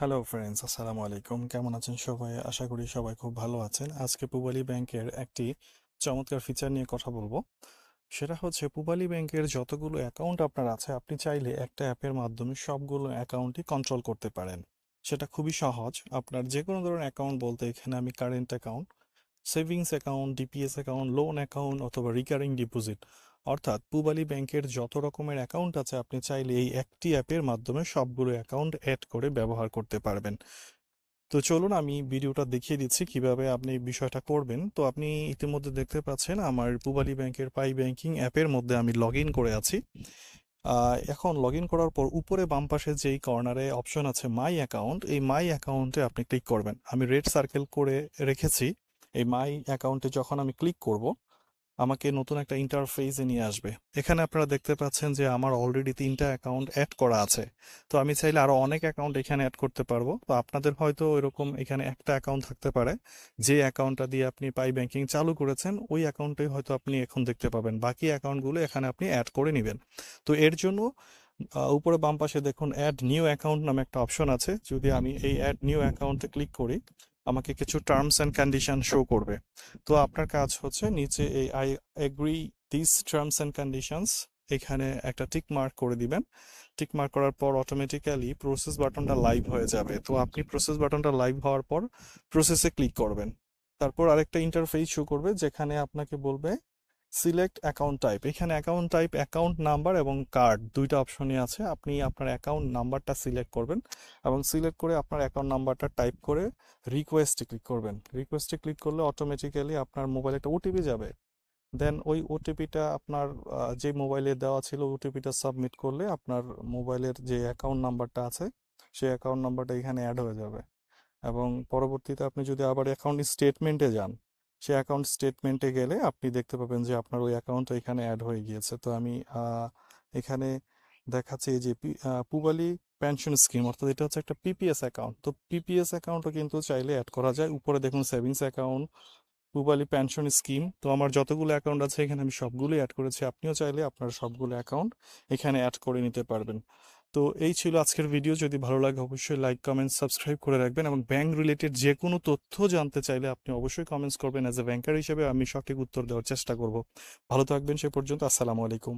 Hello friends, আসসালামু আলাইকুম। কেমন আছেন সবাই? আশা করি সবাই খুব ভালো আছেন। আজকে পূবালী ব্যাংকের একটি চমৎকার ফিচার নিয়ে কথা বলবো। সেটা হচ্ছে পূবালী ব্যাংকের যতগুলো অ্যাকাউন্ট আপনার আছে, আপনি চাইলে একটা অ্যাপের মাধ্যমে সবগুলো অ্যাকাউন্টই কন্ট্রোল করতে পারেন। সেটা খুবই সহজ। আপনার যে কোনো ধরনের অ্যাকাউন্ট বলতে এখানে আমি current account, savings account, DPS account, loan account অথবা রিকারিং ডিপোজিট, অর্থাৎ পূবালী ব্যাংকের যত রকমের অ্যাকাউন্ট আছে আপনি চাইলে এই একটি অ্যাপের মাধ্যমে সবগুলো অ্যাকাউন্ট অ্যাড করে ব্যবহার করতে পারবেন। তো চলুন আমি ভিডিওটা দেখিয়ে দিচ্ছি কিভাবে আপনি এই বিষয়টা করবেন। তো আপনি ইতিমধ্যে দেখতে পাচ্ছেন আমার পূবালী ব্যাংকের পাই ব্যাংকিং অ্যাপের মধ্যে আমি লগ ইন করে আছি। এখন লগ ইন করার পর উপরে বাম পাশে যেই কর্নারে অপশন আছে মাই অ্যাকাউন্ট, এই মাই অ্যাকাউন্টে আপনি ক্লিক করবেন। আমি রেড সার্কেল করে রেখেছি। এই মাই অ্যাকাউন্টে যখন আমি ক্লিক করব আমাকে নতুন একটা ইন্টারফেসে নিয়ে আসবে। এখানে আপনারা দেখতে পাচ্ছেন যে আমার অলরেডি 3টা অ্যাকাউন্ট অ্যাড করা আছে। তো আমি চাইলে আরো অনেক অ্যাকাউন্ট এখানে অ্যাড করতে পারবো। তো আপনাদের হয়তো এরকম এখানে একটা অ্যাকাউন্ট থাকতে পারে, যে অ্যাকাউন্টটা দিয়ে আপনি পাই ব্যাংকিং চালু করেছেন ওই অ্যাকাউন্টটাই হয়তো আপনি এখন দেখতে পাবেন। বাকি অ্যাকাউন্টগুলো এখানে আপনি অ্যাড করে নেবেন। তো এর জন্য উপরে বাম পাশে দেখুন অ্যাড নিউ অ্যাকাউন্ট নামে একটা অপশন আছে। যদি আমি এই অ্যাড নিউ অ্যাকাউন্টে ক্লিক করি আমাকে কিছু টার্মস অ্যান্ড কন্ডিশন শো করবে। তো আপনার কাজ হচ্ছে নিচে এই I agree this terms and conditions, এখানে একটা টিক মার্ক করে দিবেন। টিক মার্ক করার পর অটোমেটিক্যালি প্রসেস বাটনটা লাইভ হয়ে যাবে। তো আপনি প্রসেস বাটনটা লাইভ হওয়ার পর প্রসেসে ক্লিক করবেন। তারপর আরেকটা ইন্টারফেস শো করবে যেখানে আপনাকে বলবে সিলেক্ট অ্যাকাউন্ট টাইপ। এখানে অ্যাকাউন্ট টাইপ, অ্যাকাউন্ট নাম্বার এবং কার্ড দুইটা অপশনই আছে। আপনি আপনার অ্যাকাউন্ট নাম্বারটা সিলেক্ট করবেন এবং সিলেক্ট করে আপনার অ্যাকাউন্ট নাম্বারটা টাইপ করে রিকোয়েস্টে ক্লিক করবেন। রিকোয়েস্টে ক্লিক করলে অটোমেটিক্যালি আপনার মোবাইলে একটা ওটিপি যাবে। দেন ওই ওটিপিটা আপনার যে মোবাইলে দেওয়া ছিল ওটিপিটা সাবমিট করলে আপনার মোবাইলের যে অ্যাকাউন্ট নাম্বারটা আছে সেই অ্যাকাউন্ট নাম্বারটা এখানে অ্যাড হয়ে যাবে। এবং পরবর্তীতে আপনি যদি আবার অ্যাকাউন্ট স্টেটমেন্টে যান, সেই অ্যাকাউন্ট স্টেটমেন্টে গেলে আপনি দেখতে পাবেন যে আপনার ওই অ্যাকাউন্টটা এখানে অ্যাড হয়ে গিয়েছে। তো আমি এখানে দেখাচ্ছি যে পূবালী পেনশন স্কিম, অর্থাৎ এটা হচ্ছে একটা পিপিএস অ্যাকাউন্ট। তো পিপিএস অ্যাকাউন্টও কিন্তু চাইলে অ্যাড করা যায়। উপরে দেখুন savings account, Pubali pension scheme. তো আমার যতগুলো অ্যাকাউন্ট আছে এখানে আমি সবগুলোই অ্যাড করেছি। আপনিও চাইলে আপনার সবগুলো অ্যাকাউন্ট এখানে অ্যাড করে নিতে পারবেন। তো এই ছিল আজকের ভিডিও। যদি ভালো লাগে অবশ্যই লাইক, কমেন্ট, সাবস্ক্রাইব করে রাখবেন এবং ব্যাংক রিলেটেড যে কোনো তথ্য জানতে চাইলে আপনি অবশ্যই কমেন্টস করবেন। অ্যাজ এ ব্যাংকার হিসেবে আমি সঠিক উত্তর দেওয়ার চেষ্টা করব। ভালো থাকবেন সে পর্যন্ত। আসসালামু আলাইকুম।